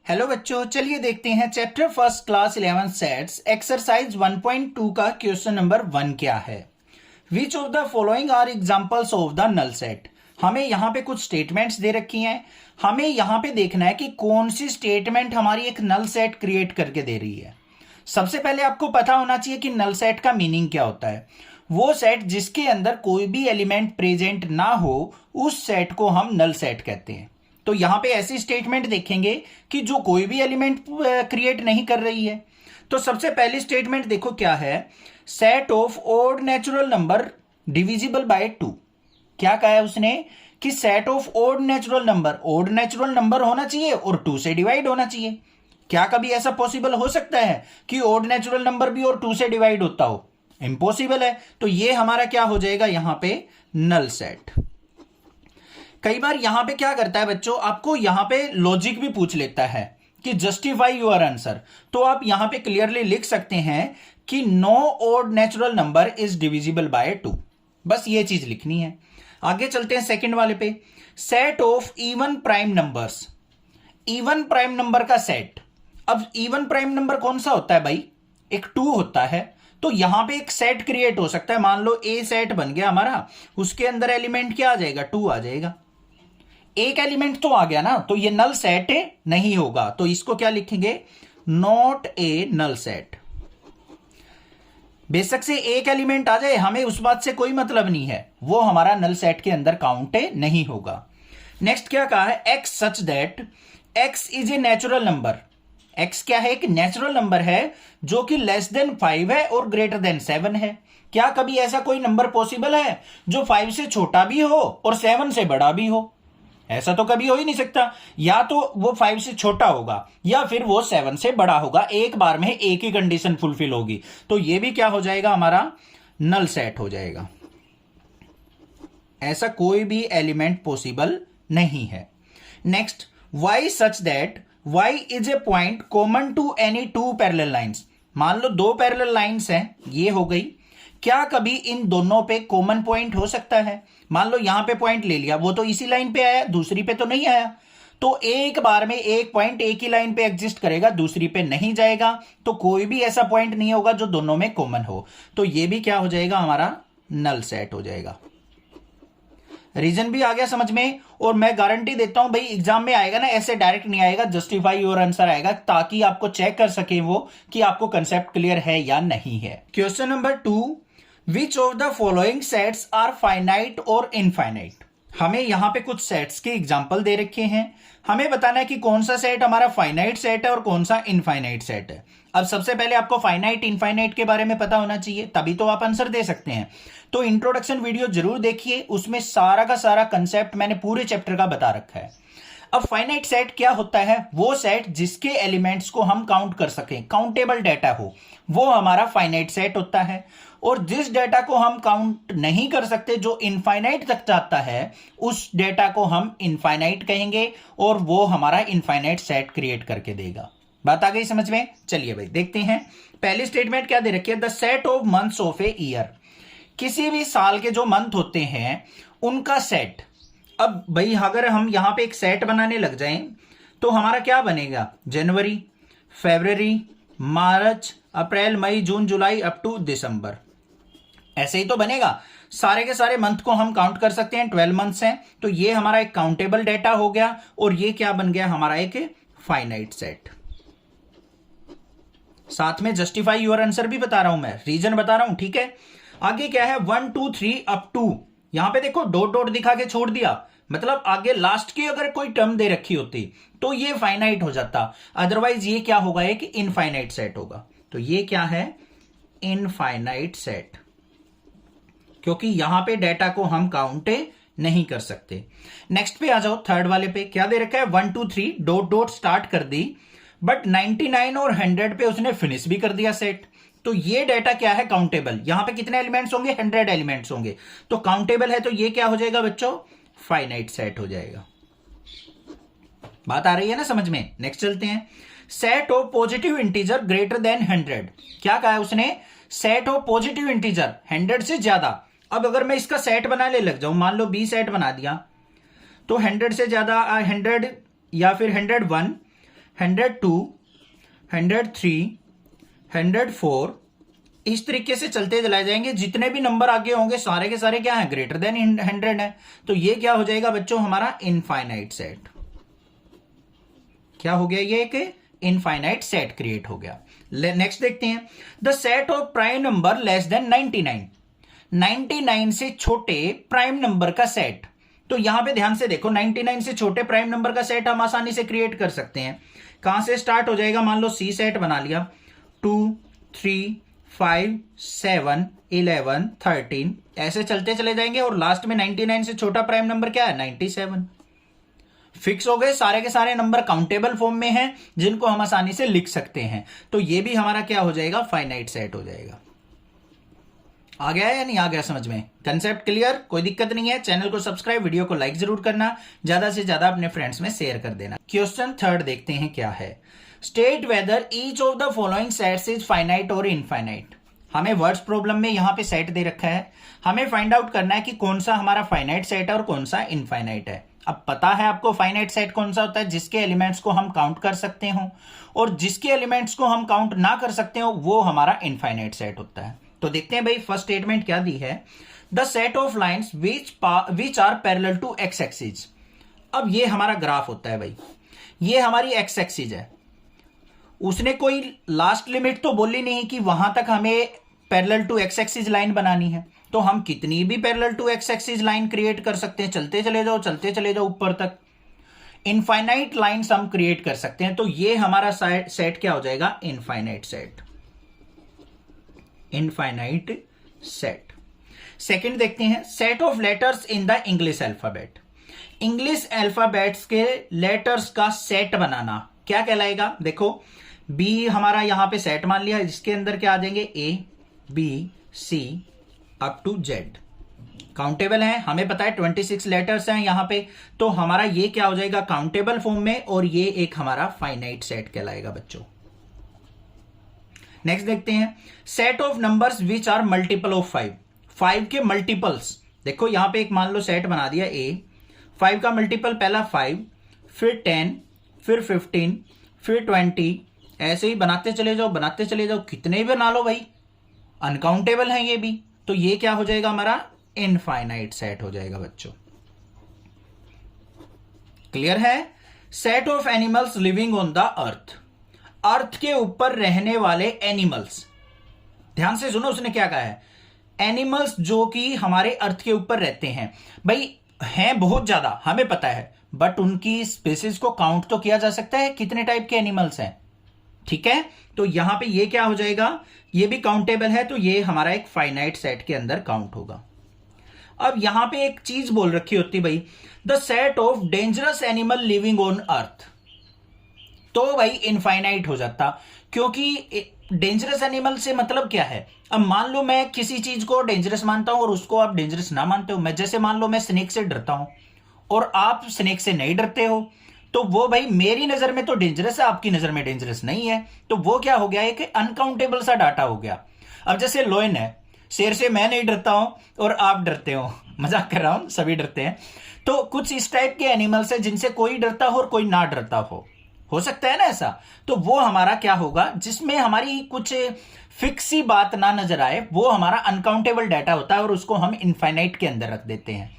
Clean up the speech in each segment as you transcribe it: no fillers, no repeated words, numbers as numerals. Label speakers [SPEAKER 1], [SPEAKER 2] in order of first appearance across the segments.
[SPEAKER 1] Hello बच्चों, चलिए देखते हैं chapter first class 11 sets exercise 1.2 का क्वेश्चन नंबर 1 क्या है। Which of the following are examples of the null set. हमें यहाँ पे कुछ स्टेटमेंट्स दे रखी हैं। हमें यहाँ पे देखना है कि कौन सी स्टेटमेंट हमारी एक नल सेट क्रिएट करके दे रही है। सबसे पहले आपको पता होना चाहिए कि नल सेट का मीनिंग क्या होता है। वो सेट जिसके अंदर कोई भी एलिमेंट प्रेजेंट ना हो, उस सेट को हम नल सेट कहते हैं। तो यहां पे ऐसी स्टेटमेंट देखेंगे कि जो कोई भी एलिमेंट क्रिएट नहीं कर रही है। तो सबसे पहली स्टेटमेंट देखो क्या है, set of odd natural number divisible by 2। क्या कहा है उसने कि set of odd natural number होना चाहिए और 2 से डिवाइड होना चाहिए। क्या कभी ऐसा पॉसिबल हो सकता है कि ओड नेचुरल नंबर भी और 2 से डिवाइड होता हो? इम्पॉसिबल है। तो ये हमारा क्या हो जाएगा यहां पे नल सेट। कई बार यहां पे क्या करता है बच्चों, आपको यहां पे लॉजिक भी पूछ लेता है कि जस्टिफाई योर आंसर। तो आप यहां पे क्लियरली लिख सकते हैं कि no odd natural number is divisible by 2। बस ये चीज लिखनी है। आगे चलते हैं सेकंड वाले पे, set of even prime numbers. Even prime number का सेट। अब इवन प्राइम नंबर कौन सा होता है भाई? एक 2 होता है। तो यहां पे एक सेट क्रिएट हो सकता है। मान लो ए सेट बन गया हमारा, उसके अंदर एलिमेंट क्या आ जाएगा? 2 आ जाएगा। एक एलिमेंट तो आ गया ना, तो ये नल सेट नहीं होगा। तो इसको क्या लिखेंगे? Not a null set. बेशक से एक एलिमेंट आ जाए, हमें उस बात से कोई मतलब नहीं है, वो हमारा नल सेट के अंदर काउंट नहीं होगा। नेक्स्ट क्या कहा है, x such that X is a natural number. X क्या है? एक नेचुरल नंबर है जो कि लेस देन 5 है और ग्रेटर देन 7 है। क्या कभी ऐसा कोई नंबर पॉसिबल है जो 5 से छोटा भी हो और 7 से बड़ा भी हो? ऐसा तो कभी हो ही नहीं सकता। या तो वो 5 से छोटा होगा या फिर वो 7 से बड़ा होगा। एक बार में एक ही कंडीशन फुलफिल होगी। तो ये भी क्या हो जाएगा? हमारा नल सेट हो जाएगा। ऐसा कोई भी एलिमेंट पॉसिबल नहीं है। Next, y such that y is a point common to any 2 parallel lines. मान लो 2 पैरेलल लाइंस हैं, ये हो गई। क्या कभी इन दोनों पे कॉमन पॉइंट हो सकता है? मान लो यहां पे पॉइंट ले लिया, वो तो इसी लाइन पे आया, दूसरी पे तो नहीं आया। तो एक बार में एक पॉइंट एक ही लाइन पे एग्जिस्ट करेगा, दूसरी पे नहीं जाएगा। तो कोई भी ऐसा पॉइंट नहीं होगा जो दोनों में कॉमन हो। तो ये भी क्या हो जाएगा? हमारा नल सेट हो जाएगा। रीजन भी आ गया समझ में। और मैं गारंटी देता हूं भाई, एग्जाम में आएगा ना, ऐसे डायरेक्ट नहीं आएगा, जस्टिफाई योर आंसर आएगा, ताकि आपको चेक कर सके वो कि आपको कंसेप्ट क्लियर है या नहीं है। Question number 2, which of the following sets are finite और इनफाइनाइट। हमें यहां पे कुछ सेट्स के एग्जांपल दे रखे हैं। हमें बताना है कि कौन सा सेट हमारा फाइनाइट सेट है और कौन सा इनफाइनाइट सेट है। अब सबसे पहले आपको फाइनाइट इनफाइनाइट के बारे में पता होना चाहिए, तभी तो आप आंसर दे सकते हैं। तो इंट्रोडक्शन वीडियो जरूर देखिए, उसमें सारा का सारा कंसेप्ट मैंने पूरे चैप्टर का बता रखा है। अब फाइनाइट सेट क्या होता है? वो सेट जिसके एलिमेंट्स को हम काउंट कर सकें, काउंटेबल डाटा हो, वो हमारा फाइनाइट सेट होता है। और जिस डाटा को हम काउंट नहीं कर सकते, जो इनफाइनाइट तक जाता है, उस डाटा को हम इनफाइनाइट कहेंगे और वो हमारा इनफाइनाइट सेट क्रिएट करके देगा। बात आ गई समझ में? चलिए भाई देखते हैं। पहली स्टेटमेंट क्या दे रखी है, the set of months of a year. किसी भी साल के जो मंथ होते हैं उनका सेट। अब भाई अगर हम यहां पे एक सेट बनाने लग जाएं तो हमारा क्या बनेगा? जनवरी, फरवरी, मार्च, अप्रैल, मई, जून, जुलाई अप टू दिसंबर। ऐसे ही तो बनेगा। सारे के सारे मंथ को हम काउंट कर सकते हैं, 12 मंथ्स हैं। तो ये हमारा एक काउंटेबल डेटा हो गया और ये क्या बन गया? हमारा एक फाइनाइट सेट। साथ में जस्टिफाई योर आंसर भी बता रहा हूं मैं, रीजन बता रहा हूं, ठीक है। आगे क्या है? 1 2 3 अप टू। यहां पे देखो डॉट डॉट दिखा के छोड़ दिया, मतलब आगे लास्ट की अगर कोई टर्म दे रखी होती तो ये फाइनाइट हो जाता। अदरवाइज ये क्या होगा? एक इनफाइनाइट सेट होगा। तो ये क्या है? इनफाइनाइट सेट, क्योंकि यहां पे डाटा को हम काउंट नहीं कर सकते। नेक्स्ट पे आ जाओ, थर्ड वाले पे क्या दे रखा है? 1 2 3 डॉट डॉट स्टार्ट कर दी, बट 99 और 100 पे उसने फिनिश भी कर दिया सेट। तो ये डाटा क्या है? काउंटेबल। यहां पे कितने एलिमेंट्स होंगे? 100 एलिमेंट्स होंगे। तो काउंटेबल है, तो ये क्या हो जाएगा बच्चों? फाइनाइट सेट हो जाएगा। बात आ रही है ना समझ में? नेक्स्ट चलते हैं। Set of positive integer greater than 100। क्या कहा है उसने? सेट ऑफ पॉजिटिव इंटीजर 100 से ज्यादा। अब अगर मैं इसका सेट बनाने लग जाऊं, मान लो बी सेट बना दिया, तो 100 से ज्यादा 100 या फिर 101 102, 103, 104, इस तरीके से चलते चलाए जाएंगे। जितने भी नंबर आगे होंगे सारे के सारे क्या है, ग्रेटर देन 100 है। तो ये क्या हो जाएगा बच्चों, हमारा इनफाइनाइट सेट। क्या हो गया, ये एक इनफाइनाइट सेट क्रिएट हो गया। नेक्स्ट देखते हैं, the set of prime number less than 99, 99 से छोटे प्राइम नंबर का सेट। तो यहां पे ध्यान से देखो, 99 से छोटे प्राइम नंबर का सेट हम आसानी से क्रिएट कर सकते हैं। कहां से स्टार्ट हो जाएगा, मान लो सी सेट बना लिया, 2, 3, 5, 7, 11, 13, ऐसे चलते चले जाएंगे और लास्ट में 99 से छोटा प्राइम नंबर क्या है, 97। फिक्स हो गए, सारे के सारे नंबर काउंटेबल फॉर्म में हैं जिनको हम आसानी से लिख सकते हैं। तो ये भी हमारा क्या हो जाएगा, फाइनाइट सेट हो जाएगा। आ गया है या नहीं आ गया समझ में, कंसेप्ट क्लियर, कोई दिक्कत नहीं है। चैनल को सब्सक्राइब, वीडियो को लाइक जरूर करना, ज्यादा से ज्यादा अपने फ्रेंड्स में शेयर कर देना। क्वेश्चन थर्ड देखते हैं क्या है, state whether each of the following sets is finite और इनफाइनाइट। हमें वर्ड्स प्रॉब्लम में यहां पे सेट दे रखा है, हमें फाइंड आउट करना है कि कौन सा हमारा फाइनाइट सेट है और कौन सा इनफाइनाइट है। अब पता है आपको फाइनाइट सेट कौन सा होता है, जिसके एलिमेंट्स को हम काउंट कर सकते हो, और जिसके एलिमेंट्स को हम काउंट ना कर सकते हो वो हमारा इनफाइनाइट सेट होता है। तो देखते हैं भाई फर्स्ट स्टेटमेंट क्या दी है, the set of lines which are parallel to x axis. अब ये हमारा ग्राफ होता है भाई, ये हमारी एक्स एक्सिस है। उसने कोई लास्ट लिमिट तो बोली नहीं कि वहां तक हमें parallel to x axis line बनानी है, तो हम कितनी भी parallel to x axis line create कर सकते हैं, चलते चले जाओ ऊपर तक। इनफाइनाइट लाइंस हम क्रिएट कर सकते हैं। तो ये हमारा सेट क्या हो जाएगा, infinite set, infinite set. Second देखते हैं, set of letters in the English alphabet. English alphabets के लेटर्स का सेट बनाना क्या कहलाएगा, देखो बी हमारा यहां पे सेट मान लिया, इसके अंदर क्या आ जाएंगे, A B C up to Z, countable है, हमें पता है 26 लेटर्स हैं यहां पे। तो हमारा ये क्या हो जाएगा, काउंटेबल फॉर्म में, और ये एक हमारा फाइनाइट सेट कहलाएगा बच्चों। नेक्स्ट देखते हैं, set of numbers which are multiple of 5, 5 के मल्टीपल्स। देखो यहां पे एक मान लो सेट बना दिया ए, 5 का मल्टीपल पहला 5, फिर 10, फिर 15, फिर 20, ऐसे ही बनाते चले जाओ, कितने भी बना लो भाई, अनकाउंटेबल है ये भी। तो ये क्या हो जाएगा, हमारा इनफाइनाइट सेट हो जाएगा बच्चों। क्लियर है। Set of animals living on the earth, earth के ऊपर रहने वाले एनिमल्स। ध्यान से सुनो उसने क्या कहा है, एनिमल्स जो कि हमारे अर्थ के ऊपर रहते हैं। भाई हैं बहुत ज्यादा हमें पता है, बट उनकी स्पीसीज को काउंट तो किया जा सकता है, कितने टाइप के एनिमल्स हैं, ठीक है। तो यहां पे ये क्या हो जाएगा, ये भी काउंटेबल है, तो ये हमारा एक फाइनाइट सेट के अंदर काउंट होगा। अब यहां पे एक चीज बोल रखी होती भाई, the set of dangerous animal living on earth, तो भाई इनफाइनाइट हो जाता, क्योंकि डेंजरस एनिमल से मतलब क्या है। अब मान लो मैं किसी चीज को डेंजरस मानता हूं और उसको आप डेंजरस ना मानते हो, मैं जैसे मान लो मैं स्नेक से डरता हूं और आप स्नेक से नहीं डरते हो, तो वो भाई मेरी नजर में तो डेंजरस है, आपकी नजर में डेंजरस नहीं है। तो वो क्या हो गया, एक अनकाउंटेबल सा डाटा हो गया। अब जैसे लोयन है, शेर से मैं नहीं डरता हूं और आप डरते हो, मजाक कर रहा हूं, सभी डरते हैं। तो कुछ इस टाइप के एनिमल्स है जिनसे कोई डरता हो और कोई ना डरता हो सकता है ना ऐसा। तो वो हमारा क्या होगा, जिसमें हमारी कुछ फिक्स सी बात ना नजर आए, वो हमारा अनकाउंटेबल डाटा होता है और उसको हम इनफाइनाइट के अंदर रख देते हैं।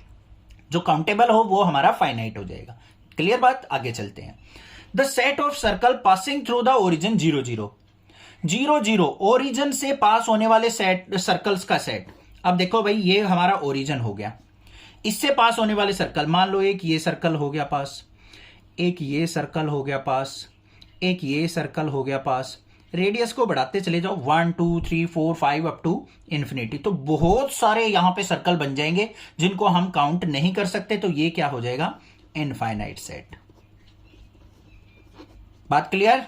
[SPEAKER 1] जो काउंटेबल हो वो हमारा फाइनाइट हो जाएगा। क्लियर बात, आगे चलते हैं। The set of circle passing through the origin 0 0, 0 0 origin से पास होने वाले सेट सर्कल्स का सेट। अब देखो भाई ये हमारा ओरिजिन हो गया, इससे पास होने वाले सर्कल, मान लो एक ये सर्कल हो गया पास, एक ये सर्कल हो गया पास, एक ये सर्कल हो गया पास। रेडियस को बढ़ाते चले जाओ 1 2 3 4 5 अप टू इन्फिनिटी। तो बहुत सारे यहां पे सर्कल बन जाएंगे जिनको हम काउंट नहीं कर सकते। तो ये क्या हो जाएगा, इनफाइनाइट सेट। बात clear.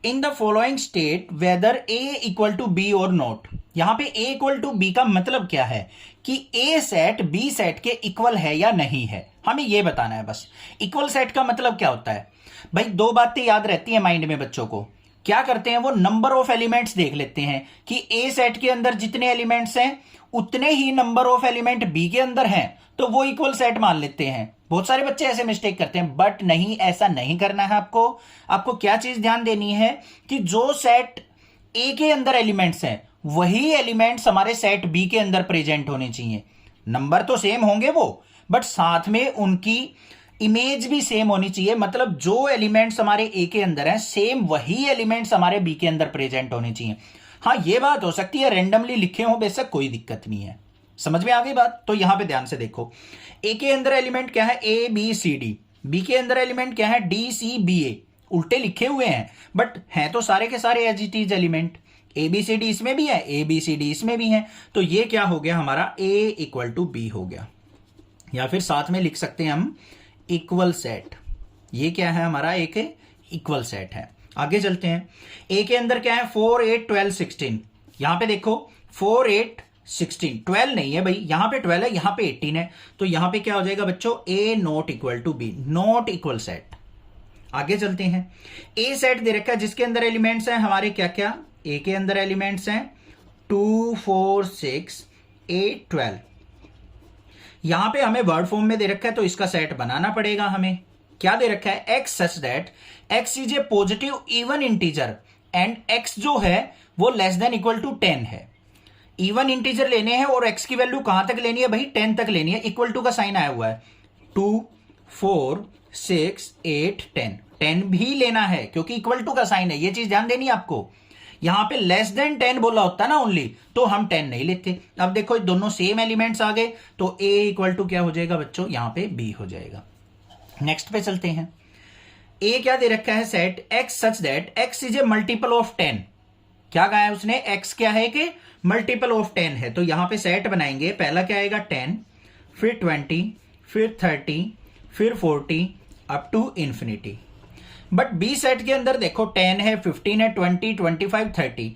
[SPEAKER 1] In the following state whether A equal to B और नॉट। यहां पे ए इक्वल टू बी का मतलब क्या है कि ए सेट बी सेट के इक्वल है या नहीं है, हमें यह बताना है बस। इक्वल सेट का मतलब क्या होता है भाई, दो बातें याद रहती है माइंड में बच्चों को। क्या करते हैं वो, नंबर ऑफ एलिमेंट्स देख लेते हैं कि ए सेट के अंदर जितने एलिमेंट्स हैं उतने ही नंबर ऑफ एलिमेंट बी के अंदर हैं, तो वो इक्वल सेट मान लेते हैं। बहुत सारे बच्चे ऐसे मिस्टेक करते हैं, बट नहीं, ऐसा नहीं करना है आपको। आपको क्या चीज ध्यान देनी है कि जो सेट ए के अंदर एलिमेंट्स हैं वही एलिमेंट्स हमारे सेट बी के अंदर प्रेजेंट होने चाहिए। नंबर तो सेम होंगे वो, बट साथ में उनकी इमेज भी सेम होनी चाहिए। मतलब जो एलिमेंट्स हमारे ए के अंदर हैं सेम वही एलिमेंट्स हमारे बी के अंदर प्रेजेंट होने चाहिए। हाँ, ये बात हो सकती है रेंडमली लिखे हो बेशक, कोई दिक्कत नहीं है। समझ में आ गई बात? तो यहां पे ध्यान से देखो, ए के अंदर एलिमेंट क्या है? A B C D. B के अंदर एलिमेंट क्या है? D C B A. उल्टे लिखे हुए हैं बट हैं तो सारे के सारे as it is element. A B C D इसमें भी है, ए बी सी डी इसमें भी है। तो ये क्या हो गया हमारा? ए इक्वल टू बी हो गया, या फिर साथ में लिख सकते हैं हम इक्वल सेट। ये क्या है हमारा? एक इक्वल सेट है। आगे चलते हैं। ए के अंदर क्या है? 4 8 12 16। यहां पे देखो 4 8 16, 12 नहीं है भाई, यहां पे 12 है, यहां पे 18 है। तो यहां पे क्या हो जाएगा बच्चों? A not equal to B, not equal set. आगे चलते हैं। ए सेट दे रखा है जिसके अंदर एलिमेंट्स हैं हमारे क्या क्या? ए के अंदर एलिमेंट्स हैं 2 4 6 8 12। यहां पे हमें वर्ड फॉर्म में दे रखा है तो इसका सेट बनाना पड़ेगा हमें। क्या दे रखा है? X such that X is A positive even integer and x जो है वो लेस देन इक्वल टू 10 है। इवन इंटीजर लेने हैं और एक्स की वैल्यू कहां तक लेनी है भाई? 10 तक लेनी है। इक्वल टू का साइन आया हुआ है, 2 4 6 8 10, 10 भी लेना है क्योंकि इक्वल टू का साइन है। ये चीज ध्यान देनी है आपको। यहां पे लेस देन 10 बोला होता ना ओनली, तो हम 10 नहीं लेते। अब देखो दोनों सेम एलिमेंट्स आ गए तो ए इक्वल टू क्या हो जाएगा बच्चों? यहां पे बी हो जाएगा। नेक्स्ट पे चलते हैं। ए क्या दे रखा है? Set x such that X is A multiple of 10। क्या कहा है उसने? एक्स क्या है कि मल्टीपल ऑफ 10 है। तो यहां पे सेट बनाएंगे, पहला क्या आएगा? 10, फिर 20, फिर 30, फिर 40 up to infinity. But B set के अंदर देखो 10 है, 15 है, 20 25 30।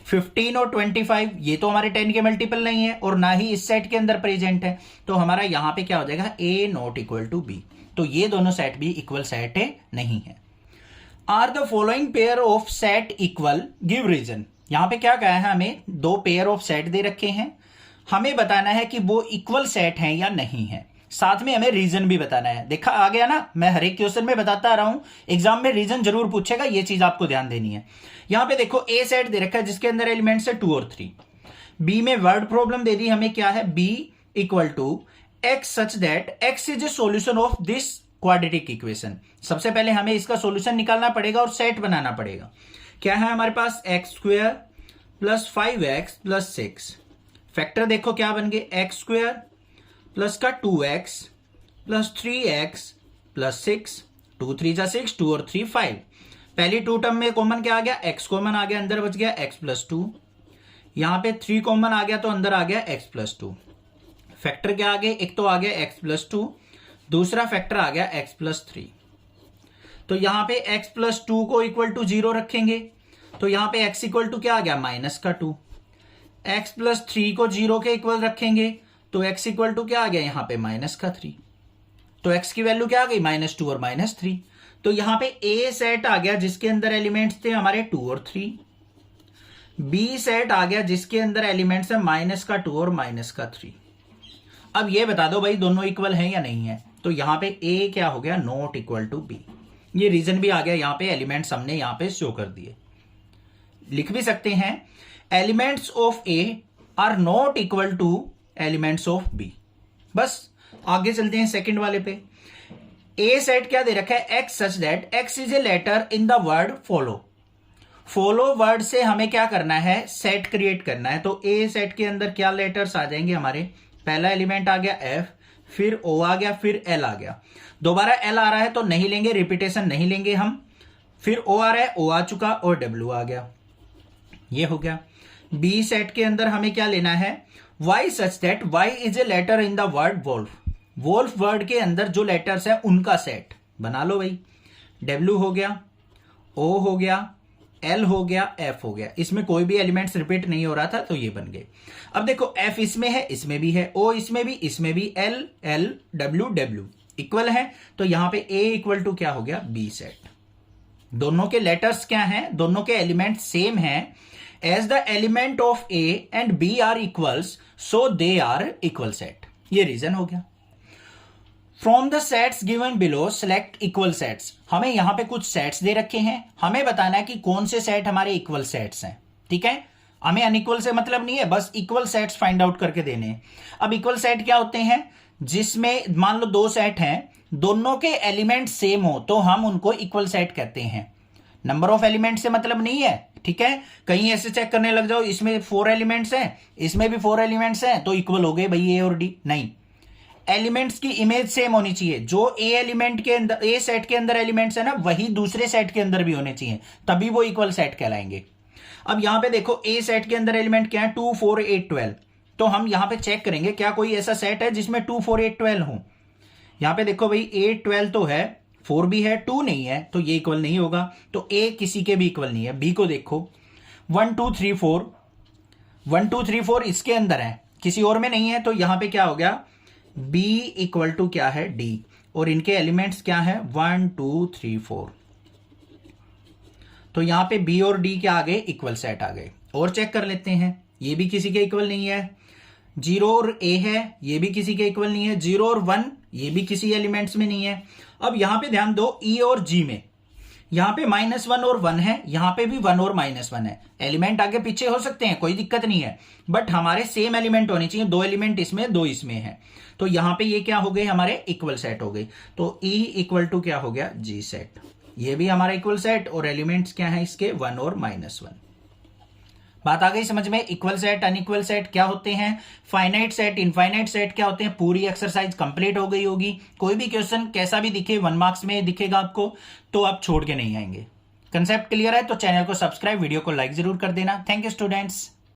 [SPEAKER 1] 15 और 25 ये तो हमारे 10 के मल्टीपल नहीं है और ना ही इस सेट के अंदर प्रेजेंट है। तो हमारा यहां पे क्या हो जाएगा? ए नॉट इक्वल टू बी। तो ये दोनों सेट भी इक्वल सेट है नहीं है। Are the following pair of set equal? Give reason. यहां पे क्या कहा है? हमें दो पेयर ऑफ सेट दे रखे हैं, हमें बताना है कि वो इक्वल सेट हैं या नहीं है। साथ में हमें रीजन भी बताना है। देखा आ गया ना, मैं हर एक क्वेश्चन में बताता आ रहा हूं, एग्जाम में रीजन जरूर पूछेगा, ये चीज आपको ध्यान देनी है। यहां पे देखो ए सेट दे रखा है जिसके अंदर एलिमेंट्स है 2 और 3। बी में वर्ड प्रॉब्लम दे दी हमें, क्या है? B equal to X such that X is a solution of this quadratic equation. सबसे पहले हमें इसका सोल्यूशन निकालना पड़ेगा और सेट बनाना पड़ेगा। क्या है हमारे पास? X square plus 5x plus 6। Factor देखो क्या बन गए? एक्स स्क्वेयर प्लस का 2x प्लस 3x प्लस 6। 2 3 जा 6, 2 और 3 5। पहली 2 टर्म में कॉमन क्या आ गया? x कॉमन आ गया, अंदर बच गया x प्लस 2। यहां पे 3 कॉमन आ गया तो अंदर आ गया x प्लस 2। फैक्टर क्या आ गए? एक तो आ गया x प्लस 2, दूसरा फैक्टर आ गया x प्लस 3। तो यहां पे x प्लस 2 को इक्वल टू 0 रखेंगे तो यहां पे x इक्वल टू क्या आ गया? माइनस का 2। x प्लस 3 को 0 के इक्वल रखेंगे तो x इक्वल टू क्या आ गया? यहां पे माइनस का 3। तो x की वैल्यू क्या आ गई? -2 और -3। तो यहां पे a सेट आ गया जिसके अंदर एलिमेंट्स थे हमारे 2 और 3। b सेट आ गया जिसके अंदर एलिमेंट्स है -2 और -3। अब ये बता दो भाई दोनों इक्वल हैं या नहीं है? तो यहां पे a क्या हो गया? Not equal to b। ये रीजन भी आ गया, यहां पे एलिमेंट्स हमने यहां पे शो कर दिए। लिख भी सकते हैं elements of a are not equal to elements of b। बस आगे चलते हैं सेकंड वाले पे। a सेट क्या दे रखा है? x such that x is a letter in the word follow. Follow word से हमें क्या करना है? सेट क्रिएट करना है। तो a सेट के अंदर क्या लेटर्स आ जाएंगे हमारे? पहला एलिमेंट आ गया f, फिर o आ गया, फिर l आ गया। दोबारा l आ रहा है तो नहीं लेंगे, रिपीटेशन नहीं लेंगे हम। फिर o आ रहा है, o आ चुका और w आ गया। ये हो गया। बी सेट के अंदर हमें क्या लेना है? y such that y is a letter in the word wolf. Wolf word के अंदर जो लेटर्स है उनका सेट बना लो भाई। w हो गया, o हो गया, l हो गया, f हो गया। इसमें कोई भी एलिमेंट्स रिपीट नहीं हो रहा था तो ये बन गए। अब देखो f इसमें है, इसमें भी है, o इसमें भी, इसमें भी, l l w w equal है। तो यहां पे a इक्वल टू क्या हो गया? b set. दोनों के लेटर्स क्या हैं? दोनों के एलिमेंट सेम हैं। As the element of a and b are equals so they are equal set. ये रीजन हो गया। From the sets given below select equal sets. हमें यहां पे कुछ सेट्स दे रखे हैं, हमें बताना है कि कौन से सेट हमारे इक्वल सेट्स हैं। ठीक है, हमें अनइक्वल से मतलब नहीं है, बस इक्वल सेट्स फाइंड आउट करके देने हैं। अब इक्वल सेट क्या होते हैं? जिसमें मान लो दो सेट हैं, दोनों के एलिमेंट सेम हो तो हम उनको इक्वल सेट कहते हैं। नंबर ऑफ एलिमेंट से मतलब नहीं है। ठीक है, कहीं ऐसे चेक करने लग जाओ इसमें 4 एलिमेंट्स हैं, इसमें भी 4 एलिमेंट्स हैं तो इक्वल हो गए भाई ए और डी, नहीं। एलिमेंट्स की इमेज सेम होनी चाहिए। जो ए एलिमेंट के अंदर, ए सेट के अंदर एलिमेंट्स है ना, वही दूसरे सेट के अंदर भी होने चाहिए, तभी वो इक्वल सेट कहलाएंगे। अब यहां पे देखो ए सेट के अंदर एलिमेंट क्या है? 2 4 8 12। तो हम यहां पे चेक करेंगे क्या कोई ऐसा सेट है जिसमें 2 4 8 12 हो। यहां पे देखो भाई 8 12 तो है, 4 भी है, 2 नहीं है, तो ये इक्वल नहीं होगा। तो ए किसी के भी इक्वल नहीं है। बी को देखो 1 2 3 4, 1 2 3 4 इसके अंदर है, किसी और में नहीं है, तो यहां पे क्या हो गया? बी इक्वल टू क्या है? डी। और इनके एलिमेंट्स क्या है? 1 2 3 4। तो यहां पे बी और डी के आगे इक्वल सेट आ गए। और चेक कर लेते हैं, ये भी किसी के इक्वल नहीं है। 0 और ए है, ये भी किसी के इक्वल नहीं है। 0 और 1 ये भी किसी एलिमेंट्स में नहीं है। अब यहां पे ध्यान दो, ई और जी में यहां पे -1 और 1 है, यहां पे भी 1 और -1 है। एलिमेंट आगे पीछे हो सकते हैं, कोई दिक्कत नहीं है, बट हमारे सेम एलिमेंट होने चाहिए। 2 एलिमेंट इसमें, 2 इसमें है, तो यहां पे ये क्या हो गए? हमारे इक्वल सेट हो गए। तो ई इक्वल टू क्या हो गया? जी सेट। ये भी हमारा इक्वल सेट, और एलिमेंट्स क्या है इसके? 1 और -1। बात आ गई समझ में? इक्वल सेट, अनइक्वल सेट क्या होते हैं, फाइनाइट सेट, इनफाइनाइट सेट क्या होते हैं। पूरी एक्सरसाइज कंप्लीट हो गई होगी। कोई भी क्वेश्चन कैसा भी दिखे, 1 मार्क्स में दिखेगा आपको, तो आप छोड़ के नहीं आएंगे। कंसेप्ट क्लियर है तो चैनल को सब्सक्राइब, वीडियो को लाइक जरूर कर देना। Thank you students.